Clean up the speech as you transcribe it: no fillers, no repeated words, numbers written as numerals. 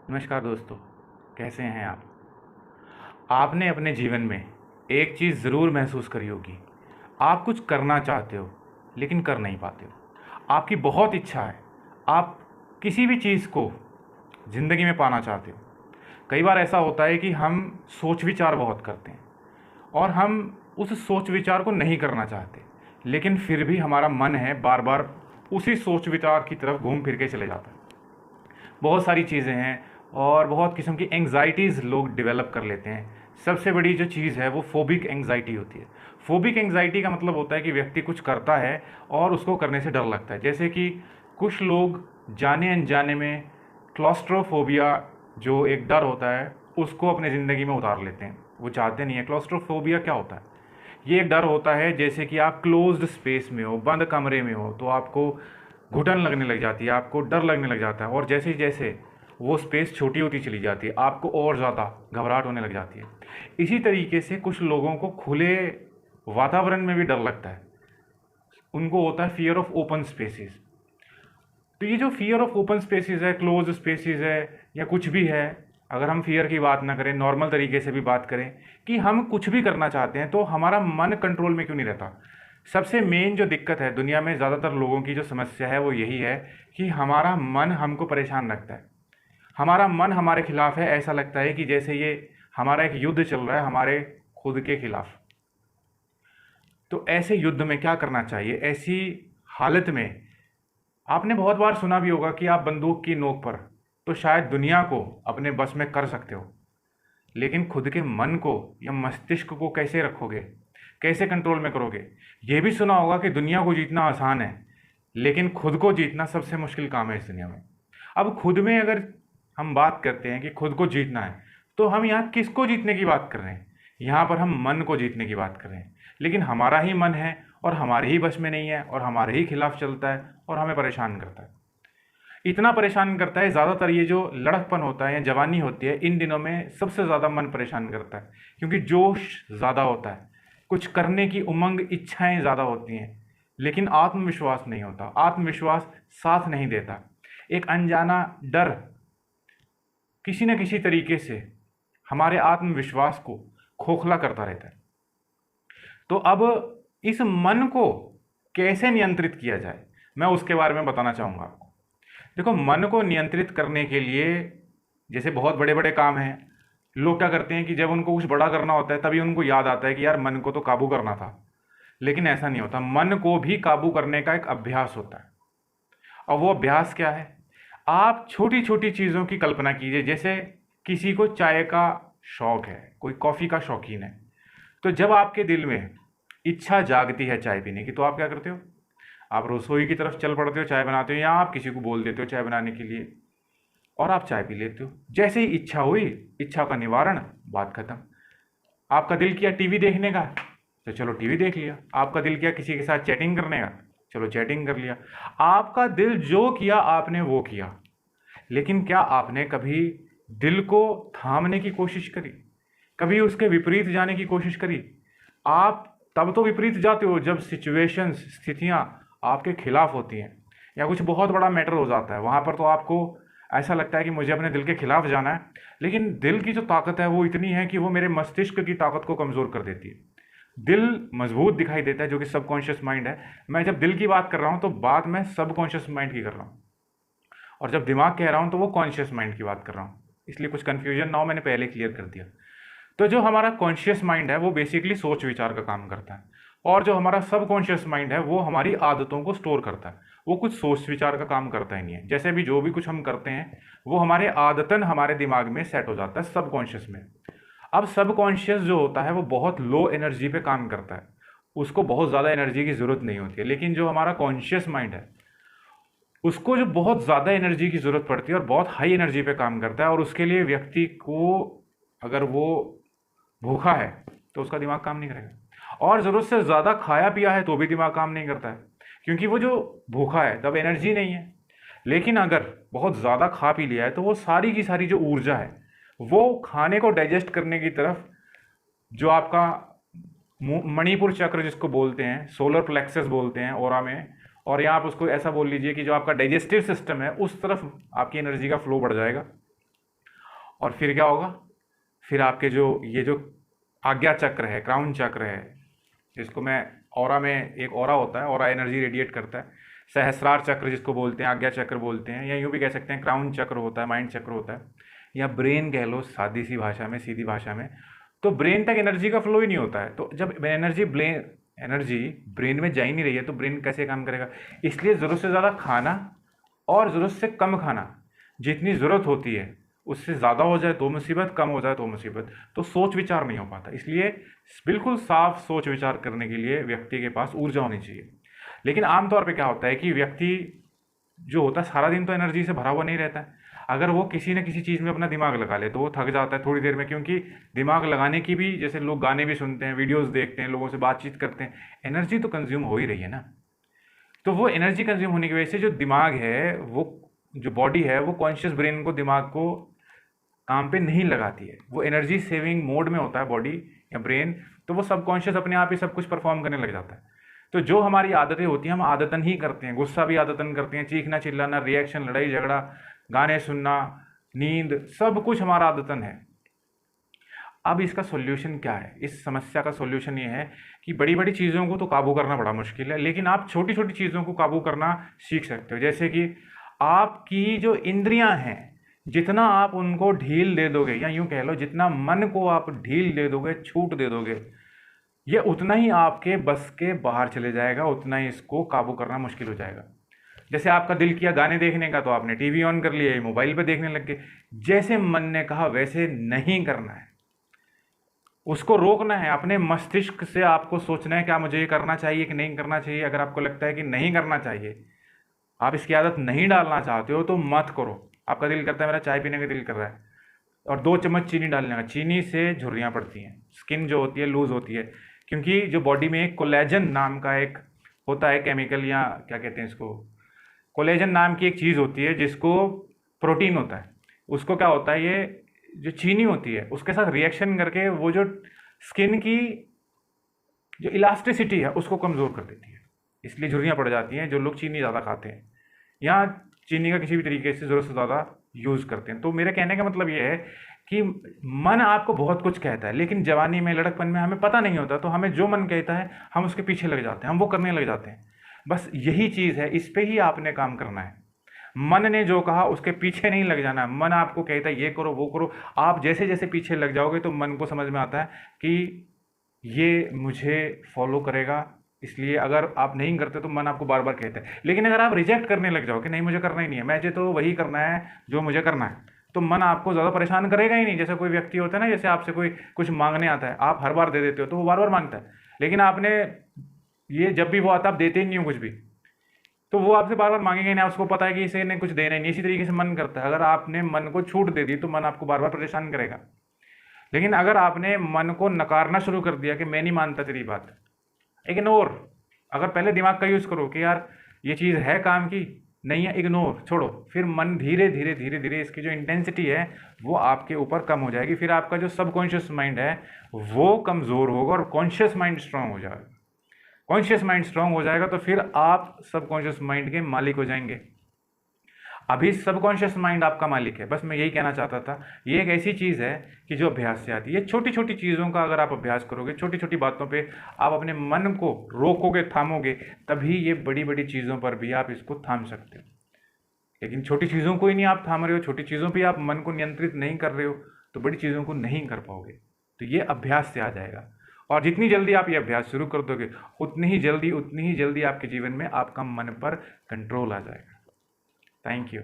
नमस्कार दोस्तों, कैसे हैं आप? आपने अपने जीवन में एक चीज़ ज़रूर महसूस करी होगी। आप कुछ करना चाहते हो, लेकिन कर नहीं पाते हो। आपकी बहुत इच्छा है, आप किसी भी चीज़ को ज़िंदगी में पाना चाहते हो। कई बार ऐसा होता है कि हम सोच विचार बहुत करते हैं और हम उस सोच विचार को नहीं करना चाहते, लेकिन फिर भी हमारा मन है बार बार उसी सोच विचार की तरफ घूम फिर के चले जाता है। बहुत सारी चीज़ें हैं और बहुत किस्म की एंग्जाइटीज़ लोग डेवलप कर लेते हैं। सबसे बड़ी जो चीज़ है वो फोबिक एंग्जाइटी होती है। फोबिक एंग्जाइटी का मतलब होता है कि व्यक्ति कुछ करता है और उसको करने से डर लगता है। जैसे कि कुछ लोग जाने अनजाने में क्लॉस्ट्रोफोबिया, जो एक डर होता है, उसको अपनी ज़िंदगी में उतार लेते हैं। वो चाहते नहीं है। क्लॉस्ट्रोफोबिया क्या होता है? ये एक डर होता है, जैसे कि आप क्लोज्ड स्पेस में हो, बंद कमरे में हो, तो आपको घुटन लगने लग जाती है, आपको डर लगने लग जाता है और जैसे जैसे वो स्पेस छोटी होती चली जाती है, आपको और ज़्यादा घबराहट होने लग जाती है। इसी तरीके से कुछ लोगों को खुले वातावरण में भी डर लगता है। उनको होता है फियर ऑफ ओपन स्पेसेस। तो ये जो फियर ऑफ ओपन स्पेसेस है, क्लोज स्पेसेस है, या कुछ भी है, अगर हम फियर की बात ना करें, नॉर्मल तरीके से भी बात करें कि हम कुछ भी करना चाहते हैं, तो हमारा मन कंट्रोल में क्यों नहीं रहता? सबसे मेन जो दिक्कत है दुनिया में, ज़्यादातर लोगों की जो समस्या है वो यही है कि हमारा मन हमको परेशान रखता है। हमारा मन हमारे खिलाफ है। ऐसा लगता है कि जैसे ये हमारा एक युद्ध चल रहा है हमारे खुद के खिलाफ। तो ऐसे युद्ध में क्या करना चाहिए? ऐसी हालत में आपने बहुत बार सुना भी होगा कि आप बंदूक की नोक पर तो शायद दुनिया को अपने बस में कर सकते हो, लेकिन खुद के मन को या मस्तिष्क को कैसे रखोगे, कैसे कंट्रोल में करोगे? ये भी सुना होगा कि दुनिया को जीतना आसान है, लेकिन खुद को जीतना सबसे मुश्किल काम है इस दुनिया में। अब खुद में अगर हम बात करते हैं कि खुद को जीतना है, तो हम यहाँ किसको जीतने की बात कर रहे हैं? यहाँ पर हम मन को जीतने की बात कर रहे हैं। लेकिन हमारा ही मन है और हमारे ही बस में नहीं है और हमारे ही खिलाफ चलता है और हमें परेशान करता है। इतना परेशान करता है, ज़्यादातर ये जो लड़कपन होता है या जवानी होती है, इन दिनों में सबसे ज़्यादा मन परेशान करता है, क्योंकि जोश ज़्यादा होता है, कुछ करने की उमंग, इच्छाएं ज़्यादा होती हैं, लेकिन आत्मविश्वास नहीं होता। आत्मविश्वास साथ नहीं देता। एक अनजाना डर किसी न किसी तरीके से हमारे आत्मविश्वास को खोखला करता रहता है। तो अब इस मन को कैसे नियंत्रित किया जाए, मैं उसके बारे में बताना चाहूँगा आपको। देखो, मन को नियंत्रित करने के लिए जैसे बहुत बड़े बड़े काम हैं, लोग क्या करते हैं कि जब उनको कुछ बड़ा करना होता है तभी उनको याद आता है कि यार मन को तो काबू करना था। लेकिन ऐसा नहीं होता। मन को भी काबू करने का एक अभ्यास होता है। और वो अभ्यास क्या है? आप छोटी छोटी चीज़ों की कल्पना कीजिए। जैसे किसी को चाय का शौक है, कोई कॉफ़ी का शौकीन है, तो जब आपके दिल में इच्छा जागती है चाय पीने की, तो आप क्या करते हो? आप रसोई की तरफ चल पड़ते हो, चाय बनाते हो, या आप किसी को बोल देते हो चाय बनाने के लिए और आप चाय पी लेते हो। जैसे ही इच्छा हुई, इच्छा का निवारण, बात खत्म। आपका दिल किया टीवी देखने का, तो चलो टीवी देख लिया। आपका दिल किया किसी के साथ चैटिंग करने का, चलो चैटिंग कर लिया। आपका दिल जो किया आपने वो किया। लेकिन क्या आपने कभी दिल को थामने की कोशिश करी? कभी उसके विपरीत जाने की कोशिश करी? आप तब तो विपरीत जाते हो जब सिचुएशंस, स्थितियां आपके खिलाफ होती हैं या कुछ बहुत बड़ा मैटर हो जाता है। वहां पर तो आपको ऐसा लगता है कि मुझे अपने दिल के खिलाफ जाना है। लेकिन दिल की जो ताकत है वो इतनी है कि वो मेरे मस्तिष्क की ताकत को कमज़ोर कर देती है। दिल मजबूत दिखाई देता है, जो कि सबकॉन्शियस माइंड है। मैं जब दिल की बात कर रहा हूँ तो बात मैं सबकॉन्शियस माइंड की कर रहा हूँ, और जब दिमाग कह रहा हूँ तो वो कॉन्शियस माइंड की बात कर रहा हूँ। इसलिए कुछ कन्फ्यूजन ना हो, मैंने पहले क्लियर कर दिया। तो जो हमारा कॉन्शियस माइंड है वो बेसिकली सोच विचार का काम करता है, और जो हमारा सबकॉन्शियस माइंड है वो हमारी आदतों को स्टोर करता है। वो कुछ सोच विचार का काम करता ही नहीं है। जैसे भी जो भी कुछ हम करते हैं वो हमारे आदतन हमारे दिमाग में सेट हो जाता है, सबकॉन्शियस में। अब सबकॉन्शियस जो होता है वो बहुत लो एनर्जी पे काम करता है, उसको बहुत ज़्यादा एनर्जी की ज़रूरत नहीं होती है। लेकिन जो हमारा कॉन्शियस माइंड है उसको जो बहुत ज़्यादा एनर्जी की ज़रूरत पड़ती है और बहुत हाई एनर्जी पे काम करता है, और उसके लिए व्यक्ति को, अगर वो भूखा है तो उसका दिमाग काम नहीं करेगा, और ज़रूरत से ज़्यादा खाया पिया है तो भी दिमाग काम नहीं करता है, क्योंकि वो जो भूखा है तब एनर्जी नहीं है। लेकिन अगर बहुत ज़्यादा खा पी लिया है तो वो सारी की सारी जो ऊर्जा है वो खाने को डाइजेस्ट करने की तरफ, जो आपका मणिपुर चक्र जिसको बोलते हैं, सोलर प्लेक्सस बोलते हैं ऑरा में, और या आप उसको ऐसा बोल लीजिए कि जो आपका डाइजेस्टिव सिस्टम है उस तरफ आपकी एनर्जी का फ्लो बढ़ जाएगा। और फिर क्या होगा, फिर आपके ये जो आज्ञा चक्र है, क्राउन चक्र है, जिसको मैं ऑरा में, एक ऑरा होता है, ऑरा एनर्जी रेडिएट करता है, सहस्रार चक्र जिसको बोलते हैं, आज्ञा चक्र बोलते हैं, या यूँ भी कह सकते हैं क्राउन चक्र होता है, माइंड चक्र होता है, या ब्रेन कह लो सादी सी भाषा में, सीधी भाषा में। तो ब्रेन तक एनर्जी का फ्लो ही नहीं होता है। तो जब एनर्जी ब्रेन में जा ही नहीं रही है तो ब्रेन कैसे काम करेगा। इसलिए ज़रूरत से ज़्यादा खाना और ज़रूरत से कम खाना, जितनी ज़रूरत होती है उससे ज़्यादा हो जाए तो मुसीबत, कम हो जाए तो मुसीबत। तो सोच विचार नहीं हो पाता। इसलिए बिल्कुल साफ सोच विचार करने के लिए व्यक्ति के पास ऊर्जा होनी चाहिए। लेकिन आमतौर पे क्या होता है कि व्यक्ति जो होता है सारा दिन तो एनर्जी से भरा हुआ नहीं रहता है। अगर वो किसी न किसी चीज़ में अपना दिमाग लगा ले तो वो थक जाता है थोड़ी देर में, क्योंकि दिमाग लगाने की भी, जैसे लोग गाने भी सुनते हैं, वीडियोस देखते हैं, लोगों से बातचीत करते हैं, एनर्जी तो कंज्यूम हो ही रही है ना। तो वो एनर्जी कंज्यूम होने की वजह से जो दिमाग है, वो जो बॉडी है, वो कॉन्शियस ब्रेन को, दिमाग को काम पे नहीं लगाती है। वो एनर्जी सेविंग मोड में होता है बॉडी या ब्रेन, तो वो सबकॉन्शियस अपने आप ही सब कुछ परफॉर्म करने लग जाता है। तो जो हमारी आदतें होती हैं हम आदतन ही करते हैं। गुस्सा भी आदतन करते हैं, चीखना चिल्लाना, रिएक्शन, लड़ाई झगड़ा, गाने सुनना, नींद, सब कुछ हमारा आदतन है। अब इसका सॉल्यूशन क्या है? इस समस्या का सॉल्यूशन ये है कि बड़ी बड़ी चीज़ों को तो काबू करना बड़ा मुश्किल है, लेकिन आप छोटी छोटी चीज़ों को काबू करना सीख सकते हो। जैसे कि आपकी जो इंद्रियां हैं, जितना आप उनको ढील दे दोगे, या यूं कह लो जितना मन को आप ढील दे दोगे, छूट दे दोगे, ये उतना ही आपके बस के बाहर चले जाएगा, उतना ही इसको काबू करना मुश्किल हो जाएगा। जैसे आपका दिल किया गाने देखने का तो आपने टीवी ऑन कर लिया, मोबाइल पे देखने लग गए। जैसे मन ने कहा वैसे नहीं करना है, उसको रोकना है। अपने मस्तिष्क से आपको सोचना है क्या मुझे ये करना चाहिए कि नहीं करना चाहिए। अगर आपको लगता है कि नहीं करना चाहिए, आप इसकी आदत नहीं डालना चाहते हो, तो मत करो। आपका दिल करता है मेरा चाय पीने का दिल कर रहा है, और 2 चम्मच चीनी डालने का, चीनी से झुर्रियाँ पड़ती हैं, स्किन जो होती है लूज होती है, क्योंकि जो बॉडी में एक कोलेजन नाम का एक होता है केमिकल, या क्या कहते हैं इसको, कोलेजन नाम की एक चीज़ होती है जिसको प्रोटीन होता है। उसको क्या होता है, ये जो चीनी होती है उसके साथ रिएक्शन करके वो जो स्किन की जो इलास्टिसिटी है उसको कमज़ोर कर देती है, इसलिए झुर्रियाँ पड़ जाती हैं जो लोग चीनी ज़्यादा खाते हैं या चीनी का किसी भी तरीके से ज़रूरत से ज़्यादा यूज़ करते हैं। तो मेरे कहने का मतलब ये है कि मन आपको बहुत कुछ कहता है, लेकिन जवानी में, लड़कपन में हमें पता नहीं होता, तो हमें जो मन कहता है हम उसके पीछे लग जाते हैं, हम वो करने लग जाते हैं। बस यही चीज़ है, इस पे ही आपने काम करना है। मन ने जो कहा उसके पीछे नहीं लग जाना। मन आपको कहता है ये करो वो करो, आप जैसे जैसे पीछे लग जाओगे तो मन को समझ में आता है कि ये मुझे फॉलो करेगा, इसलिए अगर आप नहीं करते तो मन आपको बार बार कहता है। लेकिन अगर आप रिजेक्ट करने लग जाओ कि नहीं मुझे करना ही नहीं है, मुझे तो वही करना है जो मुझे करना है, तो मन आपको ज़्यादा परेशान करेगा ही नहीं। जैसे कोई व्यक्ति होता है ना, जैसे आपसे कोई कुछ मांगने आता है, आप हर बार दे देते हो तो वो बार बार मांगता है, लेकिन आपने ये जब भी वो आता है आप देते ही नहीं हो कुछ भी, तो वो आपसे बार बार मांगेंगे नहीं, उसको पता है कि इसे ने कुछ देना ही नहीं। इसी तरीके से मन करता है, अगर आपने मन को छूट दे दी तो मन आपको बार बार परेशान करेगा। लेकिन अगर आपने मन को नकारना शुरू कर दिया कि मैं नहीं मानता तेरी बात, इग्नोर, अगर पहले दिमाग का यूज़ करो कि यार ये चीज़ है काम की, नहीं है, इग्नोर, छोड़ो, फिर मन धीरे धीरे धीरे धीरे इसकी जो इंटेंसिटी है वो आपके ऊपर कम हो जाएगी। फिर आपका जो सबकॉन्शियस माइंड है वो कमज़ोर होगा और कॉन्शियस माइंड स्ट्रांग हो जाएगा। कॉन्शियस माइंड स्ट्रांग हो जाएगा तो फिर आप सबकॉन्शियस माइंड के मालिक हो जाएंगे। अभी सबकॉन्शियस माइंड आपका मालिक है। बस मैं यही कहना चाहता था, ये एक ऐसी चीज़ है कि जो अभ्यास से आती है। छोटी छोटी चीज़ों का अगर आप अभ्यास करोगे, छोटी छोटी बातों पे आप अपने मन को रोकोगे, थामोगे, तभी ये बड़ी बड़ी चीज़ों पर भी आप इसको थाम सकते हो। लेकिन छोटी चीज़ों को ही नहीं आप थाम रहे हो, छोटी चीज़ों पर आप मन को नियंत्रित नहीं कर रहे हो, तो बड़ी चीज़ों को नहीं कर पाओगे। तो ये अभ्यास से आ जाएगा, और जितनी जल्दी आप ये अभ्यास शुरू कर दोगे उतनी ही जल्दी आपके जीवन में आपका मन पर कंट्रोल आ जाएगा। Thank you.